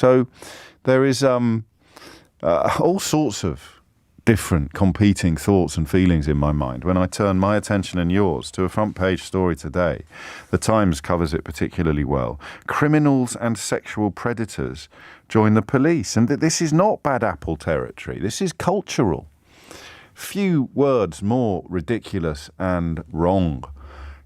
So there is all sorts of different competing thoughts and feelings in my mind when I turn my attention and yours to a front page story today. The Times covers it particularly well. Criminals and sexual predators join the police. And this is not bad apple territory. This is cultural. Few words more ridiculous and wrong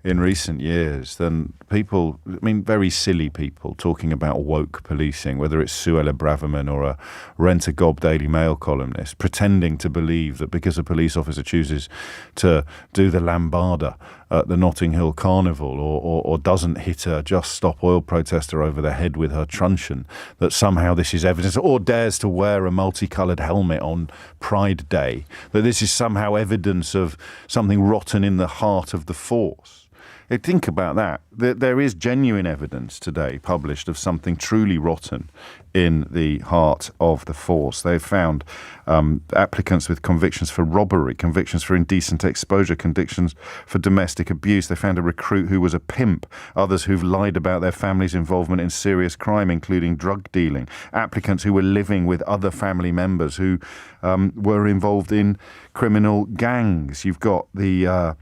in recent years than people, very silly people talking about woke policing, whether it's Suella Braverman or a Rent-a-Gob Daily Mail columnist, pretending to believe that because a police officer chooses to do the lambada at the Notting Hill Carnival or doesn't hit a Just Stop Oil protester over the head with her truncheon, that somehow this is evidence, or dares to wear a multicoloured helmet on Pride Day, that this is somehow evidence of something rotten in the heart of the force. Think about that. There is genuine evidence today published of something truly rotten in the heart of the force. They've found applicants with convictions for robbery, convictions for indecent exposure, convictions for domestic abuse. They found a recruit who was a pimp, others who've lied about their family's involvement in serious crime, including drug dealing, applicants who were living with other family members who were involved in criminal gangs. You've got the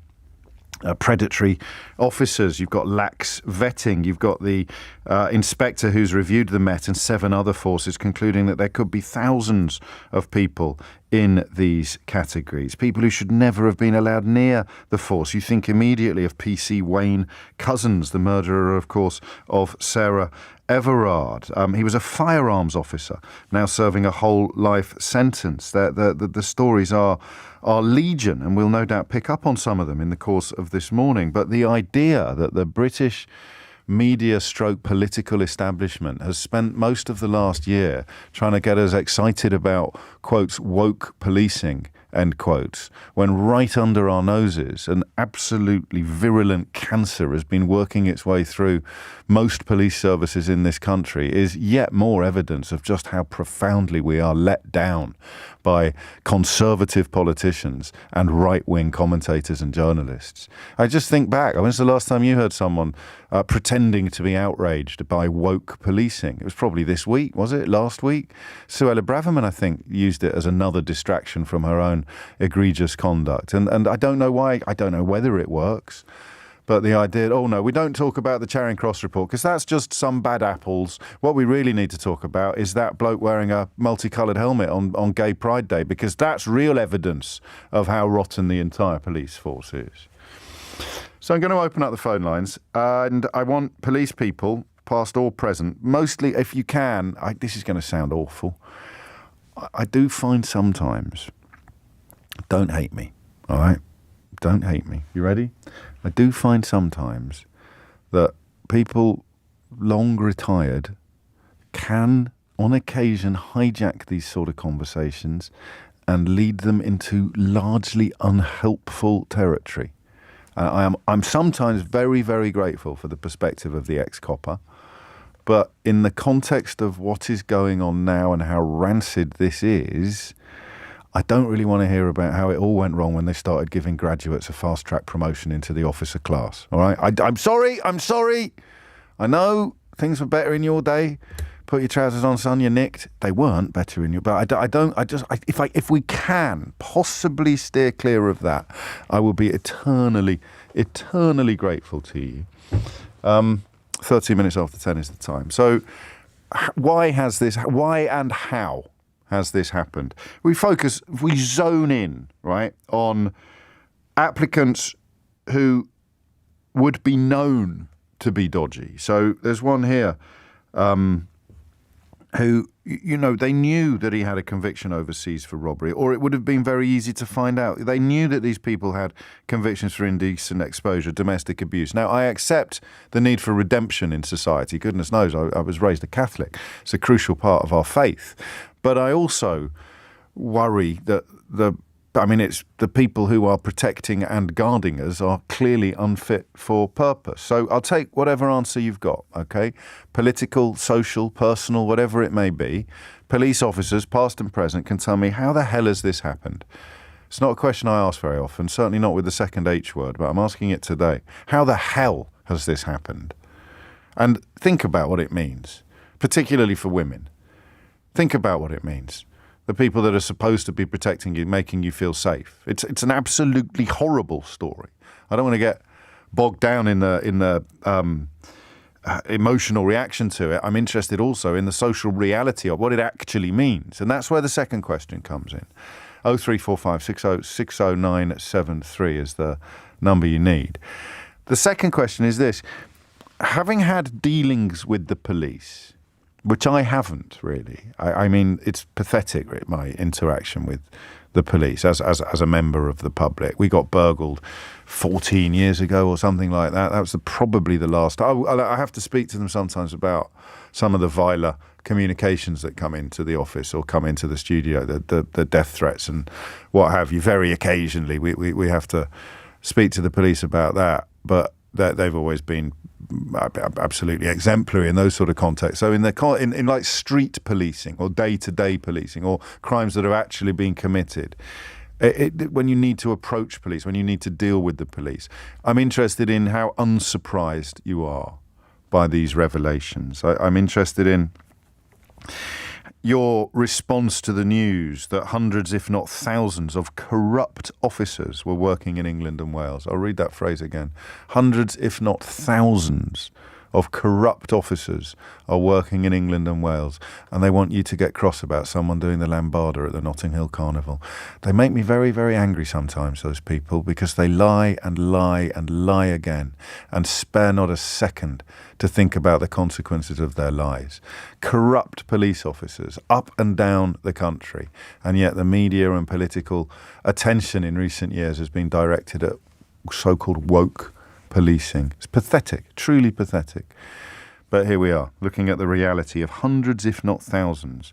predatory officers, you've got lax vetting, you've got the inspector who's reviewed the Met and 7 other forces concluding that there could be thousands of people in these categories, people who should never have been allowed near the force. You think immediately of PC Wayne Couzens, the murderer, of course, of Sarah Everard. He was a firearms officer, now serving a whole life sentence. The stories are legion, and we'll no doubt pick up on some of them in the course of this morning. But the idea that the British media stroke political establishment has spent most of the last year trying to get us excited about, quotes, woke policing, end quotes, when right under our noses an absolutely virulent cancer has been working its way through most police services in this country, is yet more evidence of just how profoundly we are let down by conservative politicians and right-wing commentators and journalists. I just think back, when's the last time you heard someone pretending to be outraged by woke policing? It was probably this week, was it? Last week? Suella Braverman, I think, used it as another distraction from her own egregious conduct. And I don't know why, I don't know whether it works. But the idea, oh no, we don't talk about the Charing Cross report because that's just some bad apples. What we really need to talk about is that bloke wearing a multicoloured helmet on Gay Pride Day, because that's real evidence of how rotten the entire police force is. So I'm going to open up the phone lines, and I want police people, past or present, mostly if you can, this is going to sound awful, I do find sometimes, don't hate me, all right? Don't hate me. You ready? I do find sometimes that people long retired can, on occasion, hijack these sort of conversations and lead them into largely unhelpful territory. I'm sometimes very, very grateful for the perspective of the ex-copper, but in the context of what is going on now and how rancid this is, I don't really want to hear about how it all went wrong when they started giving graduates a fast-track promotion into the officer class. All right, I'm sorry. I know things were better in your day. Put your trousers on, son. You're nicked. They weren't better in your. But if we can possibly steer clear of that, I will be eternally grateful to you. 13 minutes after 10 is the time. So, why and how has this happened? We zone in, right, on applicants who would be known to be dodgy. So there's one here who, they knew that he had a conviction overseas for robbery, or it would have been very easy to find out. They knew that these people had convictions for indecent exposure, domestic abuse. Now, I accept the need for redemption in society. Goodness knows, I was raised a Catholic. It's a crucial part of our faith. But I also worry that it's the people who are protecting and guarding us are clearly unfit for purpose. So I'll take whatever answer you've got, okay? Political, social, personal, whatever it may be. Police officers, past and present, can tell me, how the hell has this happened? It's not a question I ask very often, certainly not with the second H word, but I'm asking it today. How the hell has this happened? And think about what it means, particularly for women. Think about what it means. The people that are supposed to be protecting you, making you feel safe. It's an absolutely horrible story. I don't want to get bogged down in the emotional reaction to it. I'm interested also in the social reality of what it actually means. And that's where the second question comes in. 0345 60973 is the number you need. The second question is this. Having had dealings with the police, which I haven't really. I mean, it's pathetic, my interaction with the police as a member of the public. We got burgled 14 years ago or something like that. That was probably the last. I have to speak to them sometimes about some of the viler communications that come into the office or come into the studio, the death threats and what have you. Very occasionally we have to speak to the police about that, but they've always been absolutely exemplary in those sort of contexts. So in like street policing or day-to-day policing or crimes that have actually been committed, when you need to approach police, when you need to deal with the police, I'm interested in how unsurprised you are by these revelations. I'm interested in your response to the news that hundreds, if not thousands, of corrupt officers were working in England and Wales. I'll read that phrase again. Hundreds, if not thousands, of corrupt officers are working in England and Wales, and they want you to get cross about someone doing the lambada at the Notting Hill Carnival. They make me very, very angry sometimes, those people, because they lie and lie and lie again and spare not a second to think about the consequences of their lies. Corrupt police officers up and down the country, and yet the media and political attention in recent years has been directed at so-called woke policing. It's pathetic, truly pathetic. But here we are, looking at the reality of hundreds, if not thousands.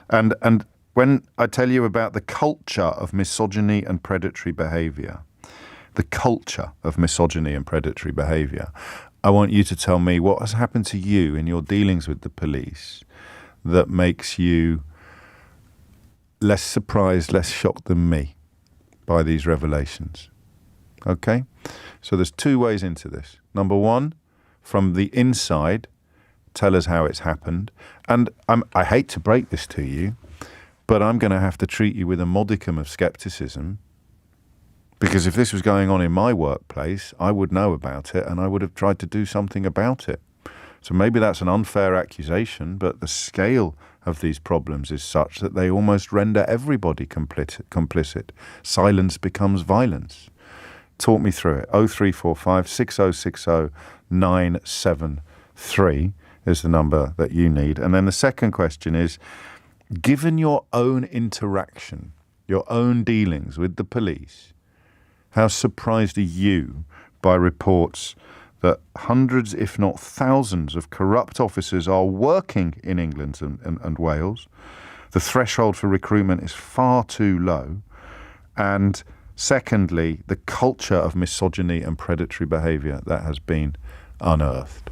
And when I tell you about the culture of misogyny and predatory behaviour, I want you to tell me what has happened to you in your dealings with the police that makes you less surprised, less shocked than me by these revelations. Okay? So there's two ways into this. Number one, from the inside, tell us how it's happened. And I hate to break this to you, but I'm going to have to treat you with a modicum of skepticism, because if this was going on in my workplace, I would know about it and I would have tried to do something about it. So maybe that's an unfair accusation, but the scale of these problems is such that they almost render everybody complicit. Silence becomes violence. Talk me through it. 0345 6060 973 is the number that you need. And then the second question is, given your own interaction, your own dealings with the police, how surprised are you by reports that hundreds, if not thousands, of corrupt officers are working in England and Wales? The threshold for recruitment is far too low. And secondly, the culture of misogyny and predatory behaviour that has been unearthed.